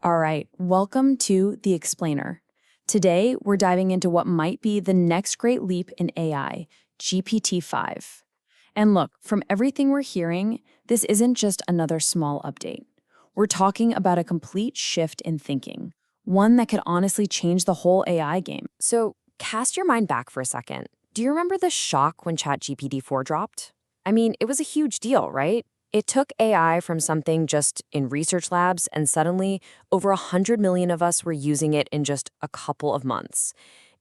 All right, welcome to The Explainer. Today, we're diving into what might be the next great leap in AI, GPT-5. And look, from everything we're hearing, this isn't just another small update. We're talking about a complete shift in thinking, one that could honestly change the whole AI game. So, cast your mind back for a second. Do you remember the shock when ChatGPT-4 dropped? I mean, it was a huge deal, right? It took AI from something just in research labs, and suddenly, over 100 million of us were using it in just a couple of months.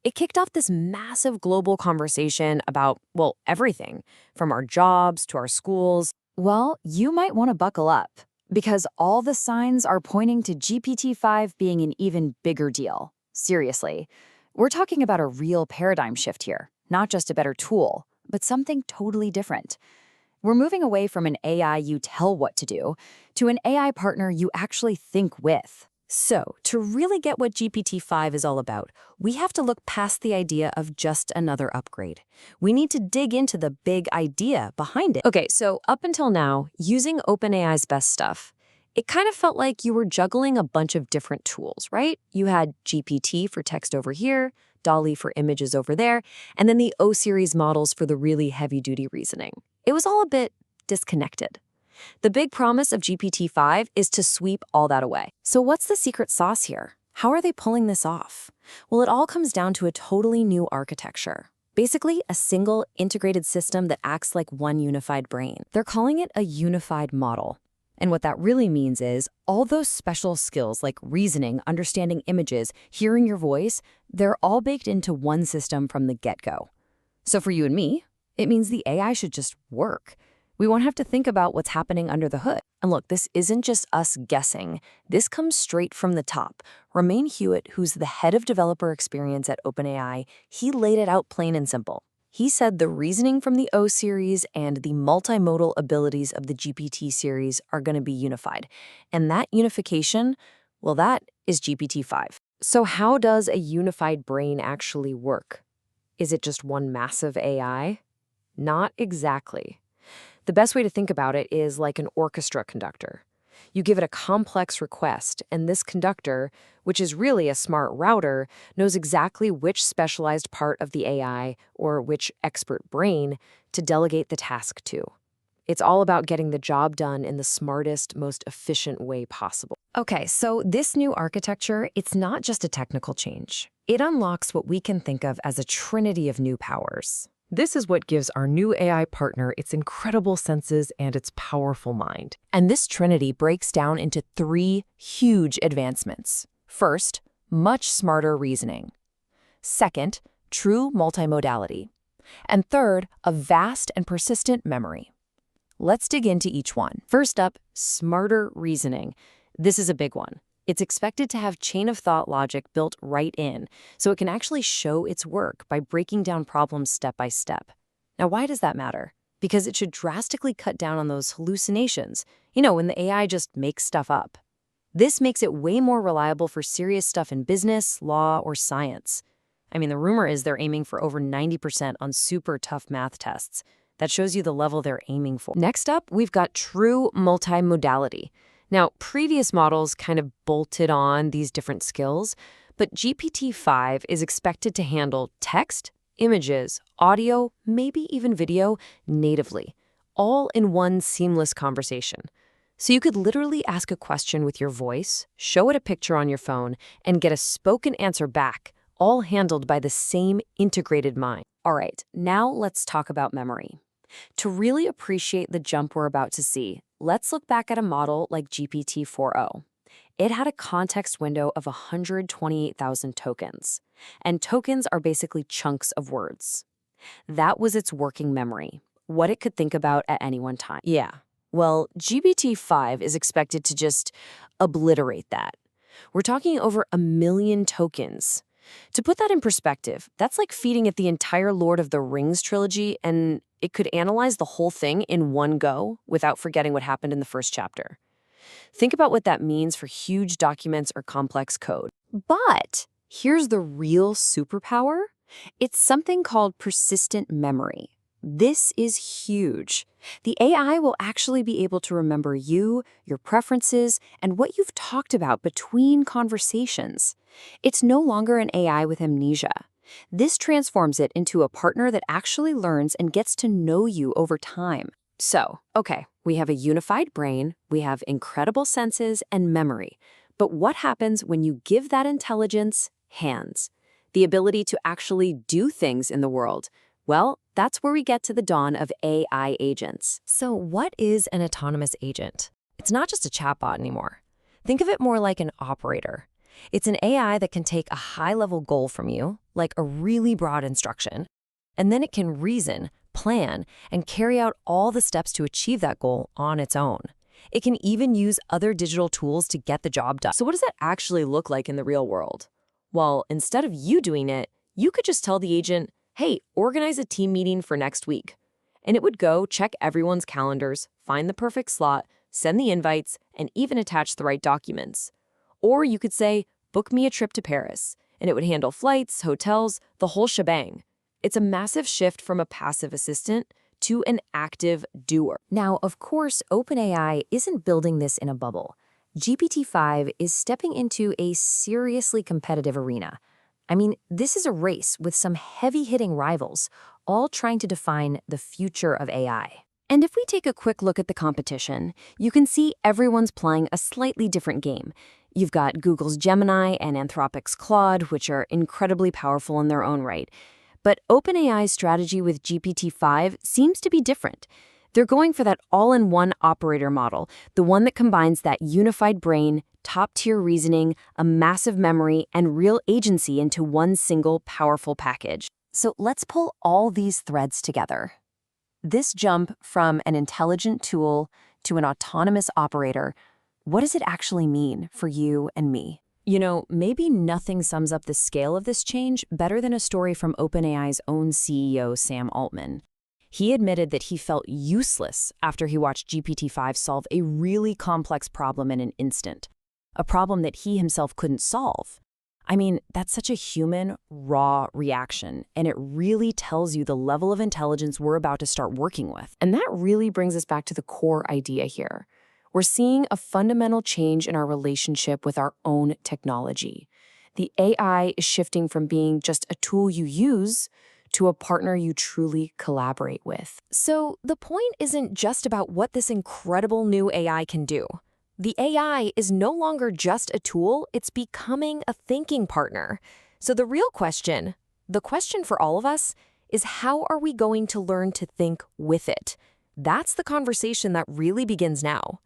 It kicked off this massive global conversation about, well, everything, from our jobs to our schools. Well, you might want to buckle up, because all the signs are pointing to GPT-5 being an even bigger deal. Seriously. We're talking about a real paradigm shift here, not just a better tool, but something totally different. We're moving away from an AI you tell what to do to an AI partner you actually think with. So, to really get what GPT-5 is all about, we have to look past the idea of just another upgrade. We need to dig into the big idea behind it. Okay, so up until now, using OpenAI's best stuff, it kind of felt like you were juggling a bunch of different tools, right? You had GPT for text over here, DALL-E for images over there, and then the O-series models for the really heavy-duty reasoning. It was all a bit disconnected. The big promise of GPT-5 is to sweep all that away. So what's the secret sauce here? How are they pulling this off? Well, it all comes down to a totally new architecture. Basically, a single integrated system that acts like one unified brain. They're calling it a unified model. And what that really means is all those special skills like reasoning, understanding images, hearing your voice, they're all baked into one system from the get-go. So for you and me, it means the AI should just work. We won't have to think about what's happening under the hood. And look, this isn't just us guessing. This comes straight from the top. Romain Hewitt, who's the head of developer experience at OpenAI, he laid it out plain and simple. He said the reasoning from the O series and the multimodal abilities of the GPT series are going to be unified. And that unification, well, that is GPT-5. So how does a unified brain actually work? Is it just one massive AI? Not exactly. The best way to think about it is like an orchestra conductor. You give it a complex request, and this conductor, which is really a smart router, knows exactly which specialized part of the AI or which expert brain to delegate the task to. It's all about getting the job done in the smartest, most efficient way possible. Okay, so this new architecture, it's not just a technical change. It unlocks what we can think of as a trinity of new powers. This is what gives our new AI partner its incredible senses and its powerful mind. And this trinity breaks down into three huge advancements. First, much smarter reasoning. Second, true multimodality. And third, a vast and persistent memory. Let's dig into each one. First up, smarter reasoning. This is a big one. It's expected to have chain-of-thought logic built right in, so it can actually show its work by breaking down problems step by step. Now, why does that matter? Because it should drastically cut down on those hallucinations, when the AI just makes stuff up. This makes it way more reliable for serious stuff in business, law, or science. I mean, the rumor is they're aiming for over 90% on super tough math tests. That shows you the level they're aiming for. Next up, we've got true multimodality. Now, previous models kind of bolted on these different skills, but GPT-5 is expected to handle text, images, audio, maybe even video natively, all in one seamless conversation. So you could literally ask a question with your voice, show it a picture on your phone, and get a spoken answer back, all handled by the same integrated mind. All right, now let's talk about memory. To really appreciate the jump we're about to see, let's look back at a model like GPT-4o. It had a context window of 128,000 tokens, and tokens are basically chunks of words. That was its working memory, what it could think about at any one time. Yeah, well, GPT-5 is expected to just obliterate that. We're talking over 1 million tokens. To put that in perspective, that's like feeding it the entire Lord of the Rings trilogy, and it could analyze the whole thing in one go without forgetting what happened in the first chapter. Think about what that means for huge documents or complex code. But here's the real superpower. It's something called persistent memory. This is huge. The AI will actually be able to remember you, your preferences, and what you've talked about between conversations. It's no longer an AI with amnesia. This transforms it into a partner that actually learns and gets to know you over time. So, okay, we have a unified brain, we have incredible senses and memory. But what happens when you give that intelligence hands? The ability to actually do things in the world. Well, that's where we get to the dawn of AI agents. So what is an autonomous agent? It's not just a chatbot anymore. Think of it more like an operator. It's an AI that can take a high-level goal from you, like a really broad instruction, and then it can reason, plan, and carry out all the steps to achieve that goal on its own. It can even use other digital tools to get the job done. So what does that actually look like in the real world? Well, instead of you doing it, you could just tell the agent, hey, organize a team meeting for next week. And it would go check everyone's calendars, find the perfect slot, send the invites, and even attach the right documents. Or you could say, book me a trip to Paris, and it would handle flights, hotels, the whole shebang. It's a massive shift from a passive assistant to an active doer. Now, of course, OpenAI isn't building this in a bubble. GPT-5 is stepping into a seriously competitive arena. I mean, this is a race with some heavy-hitting rivals, all trying to define the future of AI. And if we take a quick look at the competition, you can see everyone's playing a slightly different game. You've got Google's Gemini and Anthropic's Claude, which are incredibly powerful in their own right. But OpenAI's strategy with GPT-5 seems to be different. They're going for that all-in-one operator model, the one that combines that unified brain, top-tier reasoning, a massive memory, and real agency into one single powerful package. So let's pull all these threads together. This jump from an intelligent tool to an autonomous operator, what does it actually mean for you and me? You know, maybe nothing sums up the scale of this change better than a story from OpenAI's own CEO, Sam Altman. He admitted that he felt useless after he watched GPT-5 solve a really complex problem in an instant, a problem that he himself couldn't solve. I mean, that's such a human, raw reaction, and it really tells you the level of intelligence we're about to start working with. And that really brings us back to the core idea here. We're seeing a fundamental change in our relationship with our own technology. The AI is shifting from being just a tool you use to a partner you truly collaborate with. So the point isn't just about what this incredible new AI can do. The AI is no longer just a tool, it's becoming a thinking partner. So the real question, the question for all of us, is how are we going to learn to think with it? That's the conversation that really begins now.